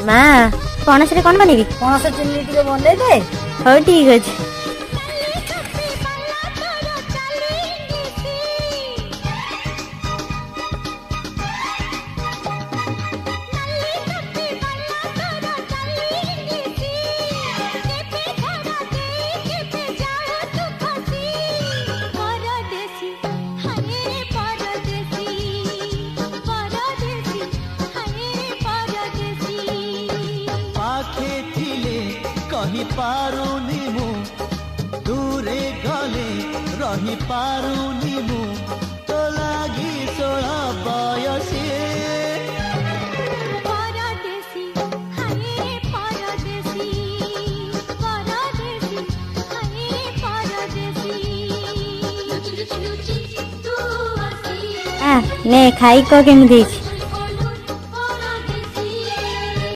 माँ पणस रे कौन बनेगी? पणस चिनी टिके बनै दे। हो ठीक अच्छे। कही पारुनी मु दूरे गले रही पारुनी मु तो लागी 16 बयसी परदेसी हाय परदेसी परदेसी हाय परदेसी ने खाई को केमी देछि